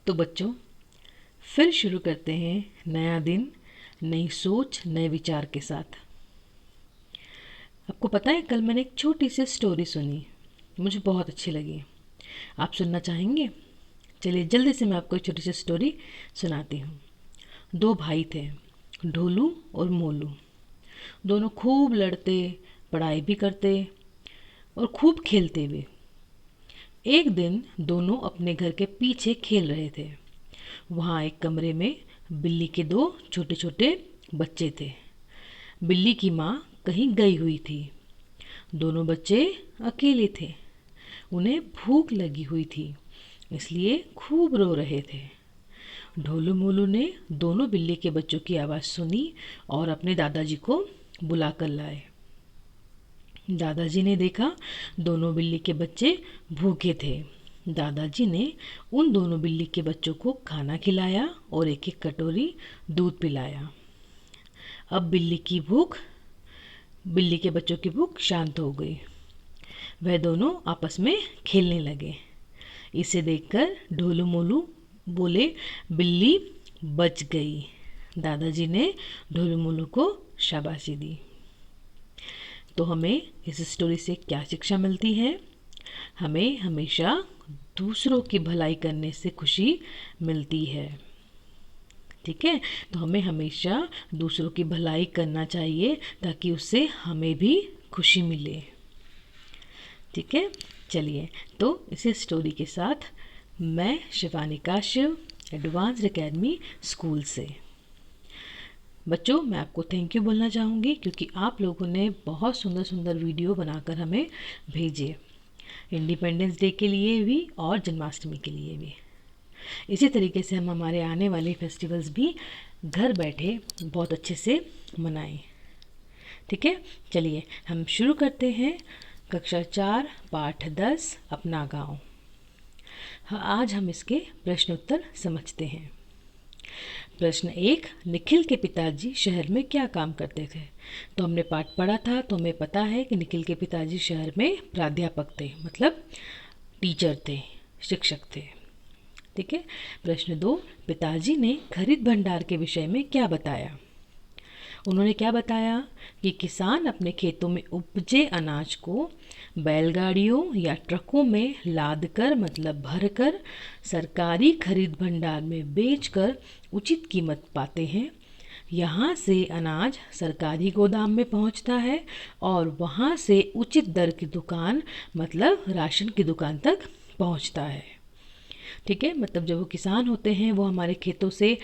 तो बच्चों, फिर शुरू करते हैं नया दिन, नई सोच, नए विचार के साथ। आपको पता है, कल मैंने एक छोटी सी स्टोरी सुनी, मुझे बहुत अच्छी लगी। आप सुनना चाहेंगे? चलिए जल्दी से मैं आपको एक छोटी सी स्टोरी सुनाती हूँ। दो भाई थे, ढोलू और मोलू। दोनों खूब लड़ते, पढ़ाई भी करते और खूब खेलते भी। एक दिन दोनों अपने घर के पीछे खेल रहे थे। वहाँ एक कमरे में बिल्ली के दो छोटे छोटे बच्चे थे। बिल्ली की माँ कहीं गई हुई थी। दोनों बच्चे अकेले थे। उन्हें भूख लगी हुई थी, इसलिए खूब रो रहे थे। ढोलू मोलू ने दोनों बिल्ली के बच्चों की आवाज़ सुनी और अपने दादाजी को बुला कर लाए। दादाजी ने देखा दोनों बिल्ली के बच्चे भूखे थे। दादाजी ने उन दोनों बिल्ली के बच्चों को खाना खिलाया और एक एक कटोरी दूध पिलाया। अब बिल्ली के बच्चों की भूख शांत हो गई। वह दोनों आपस में खेलने लगे। इसे देखकर ढोलू मोलू बोले, बिल्ली बच गई। दादाजी ने ढोलू मोलू को शाबाशी दी। तो हमें इस स्टोरी से क्या शिक्षा मिलती है? हमें हमेशा दूसरों की भलाई करने से खुशी मिलती है। ठीक है, तो हमें हमेशा दूसरों की भलाई करना चाहिए ताकि उससे हमें भी खुशी मिले। ठीक है, चलिए तो इसी स्टोरी के साथ मैं Shivani Kashyap, advanced academy school से। बच्चों, मैं आपको थैंक यू बोलना चाहूँगी क्योंकि आप लोगों ने बहुत सुंदर सुंदर वीडियो बनाकर हमें भेजे, इंडिपेंडेंस डे के लिए भी और जन्माष्टमी के लिए भी। इसी तरीके से हम हमारे आने वाले फेस्टिवल्स भी घर बैठे बहुत अच्छे से मनाएं। ठीक है, चलिए हम शुरू करते हैं कक्षा 4 पाठ 10 अपना गांव। आज हम इसके प्रश्न उत्तर समझते हैं। प्रश्न 1, निखिल के पिताजी शहर में क्या काम करते थे? तो हमने पाठ पढ़ा था, तो हमें पता है कि निखिल के पिताजी शहर में प्राध्यापक थे, मतलब टीचर थे, शिक्षक थे। ठीक है। प्रश्न 2, पिताजी ने खरीद भंडार के विषय में क्या बताया? उन्होंने क्या बताया कि किसान अपने खेतों में उपजे अनाज को बैलगाड़ियों या ट्रकों में लादकर, मतलब भरकर, सरकारी खरीद भंडार में बेचकर उचित कीमत पाते हैं। यहाँ से अनाज सरकारी गोदाम में पहुँचता है और वहाँ से उचित दर की दुकान, मतलब राशन की दुकान तक पहुँचता है। ठीक है, मतलब जो वो किसान होते हैं वो हमारे खेतों से,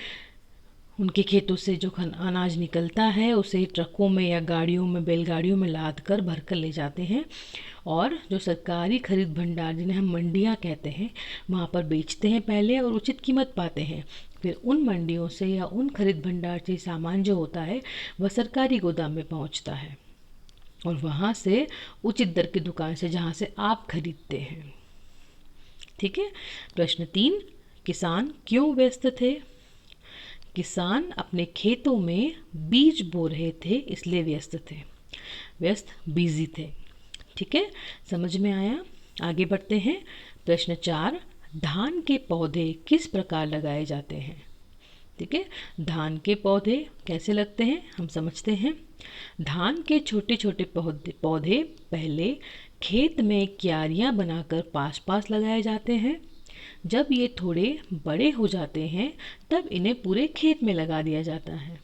उनके खेतों से जो अनाज निकलता है उसे ट्रकों में या गाड़ियों में, बैलगाड़ियों में लाद कर भर कर ले जाते हैं और जो सरकारी खरीद भंडार, जिन्हें हम मंडियाँ कहते हैं, वहाँ पर बेचते हैं पहले और उचित कीमत पाते हैं। फिर उन मंडियों से या उन खरीद भंडार से सामान जो होता है वह सरकारी गोदाम में पहुँचता है और वहाँ से उचित दर की दुकान से, जहाँ से आप खरीदते हैं। ठीक है। प्रश्न 3, किसान क्यों व्यस्त थे? किसान अपने खेतों में बीज बो रहे थे, इसलिए व्यस्त थे, व्यस्त बिजी थे। ठीक है, समझ में आया? आगे बढ़ते हैं। प्रश्न 4, धान के पौधे किस प्रकार लगाए जाते हैं? ठीक है, धान के पौधे कैसे लगते हैं हम समझते हैं। धान के छोटे छोटे पौधे पहले खेत में क्यारियां बनाकर पास पास लगाए जाते हैं। जब ये थोड़े बड़े हो जाते हैं तब इन्हें पूरे खेत में लगा दिया जाता है।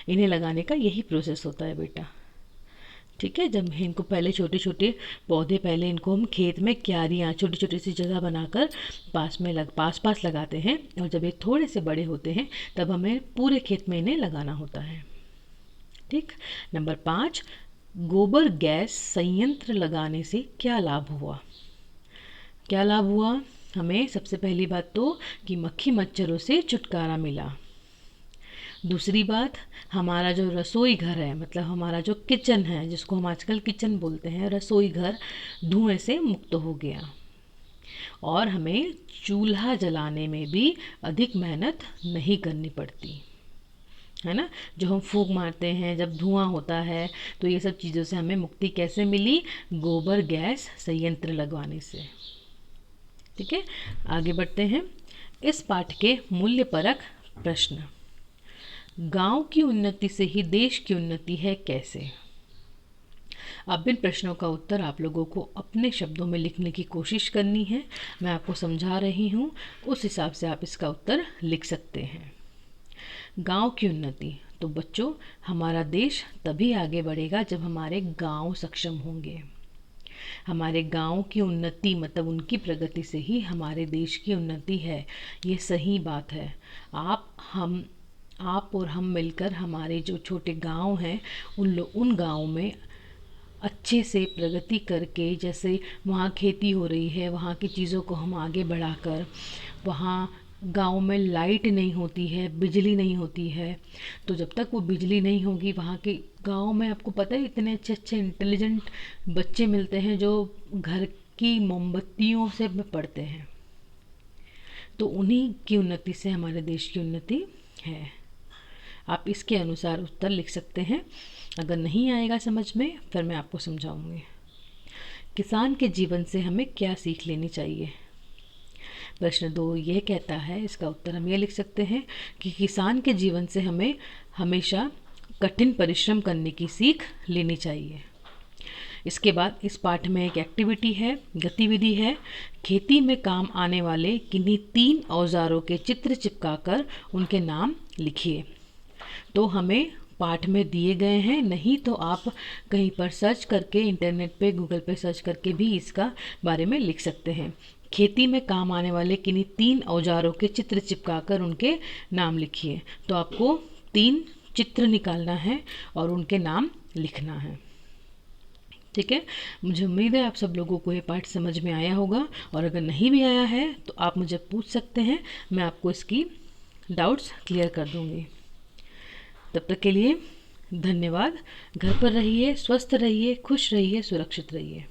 इन्हें लगाने का यही प्रोसेस होता है बेटा। ठीक है, जब इनको पहले छोटे छोटे पौधे, पहले इनको हम खेत में क्यारियाँ, छोटी छोटी सी जगह बनाकर पास पास लगाते हैं और जब ये थोड़े से बड़े होते हैं तब हमें पूरे खेत में इन्हें लगाना होता है। ठीक। नंबर 5, गोबर गैस संयंत्र लगाने से क्या लाभ हुआ? क्या लाभ हुआ हमें? सबसे पहली बात तो कि मक्खी मच्छरों से छुटकारा मिला। दूसरी बात, हमारा जो रसोई घर है, मतलब हमारा जो किचन है, जिसको हम आजकल किचन बोलते हैं, रसोई घर धुएं से मुक्त हो गया और हमें चूल्हा जलाने में भी अधिक मेहनत नहीं करनी पड़ती है ना। जो हम फूंक मारते हैं जब धुआं होता है, तो ये सब चीज़ों से हमें मुक्ति कैसे मिली? गोबर गैस संयंत्र लगवाने से। ठीक है, आगे बढ़ते हैं। इस पाठ के मूल्यपरक प्रश्न। गांव की उन्नति से ही देश की उन्नति है कैसे? अब इन प्रश्नों का उत्तर आप लोगों को अपने शब्दों में लिखने की कोशिश करनी है। मैं आपको समझा रही हूँ, उस हिसाब से आप इसका उत्तर लिख सकते हैं। गांव की उन्नति, तो बच्चों हमारा देश तभी आगे बढ़ेगा जब हमारे गांव सक्षम होंगे। हमारे गांव की उन्नति मतलब उनकी प्रगति से ही हमारे देश की उन्नति है। ये सही बात है। आप और हम मिलकर हमारे जो छोटे गांव हैं उन गांव में अच्छे से प्रगति करके, जैसे वहाँ खेती हो रही है, वहाँ की चीज़ों को हम आगे बढ़ाकर, वहाँ गांव में लाइट नहीं होती है, बिजली नहीं होती है, तो जब तक वो बिजली नहीं होगी वहाँ के गांव में, आपको पता है इतने अच्छे अच्छे इंटेलिजेंट बच्चे मिलते हैं जो घर की मोमबत्तियों से पढ़ते हैं, तो उन्हीं की उन्नति से हमारे देश की उन्नति है। आप इसके अनुसार उत्तर लिख सकते हैं। अगर नहीं आएगा समझ में, फिर मैं आपको समझाऊंगी। किसान के जीवन से हमें क्या सीख लेनी चाहिए? प्रश्न 2 यह कहता है, इसका उत्तर हम ये लिख सकते हैं कि किसान के जीवन से हमें हमेशा कठिन परिश्रम करने की सीख लेनी चाहिए। इसके बाद इस पाठ में एक एक्टिविटी है, गतिविधि है। खेती में काम आने वाले किन्हीं 3 औजारों के चित्र चिपकाकर उनके नाम लिखिए। तो हमें पाठ में दिए गए हैं, नहीं तो आप कहीं पर सर्च करके, इंटरनेट पे, गूगल पे सर्च करके भी इसका बारे में लिख सकते हैं। खेती में काम आने वाले किन्हीं 3 औजारों के चित्र चिपकाकर उनके नाम लिखिए। तो आपको 3 चित्र निकालना है और उनके नाम लिखना है। ठीक है, मुझे उम्मीद है आप सब लोगों को ये पाठ समझ में आया होगा, और अगर नहीं भी आया है तो आप मुझे पूछ सकते हैं, मैं आपको इसकी डाउट्स क्लियर कर दूँगी। तब तक के लिए धन्यवाद। घर पर रहिए, स्वस्थ रहिए, खुश रहिए, सुरक्षित रहिए।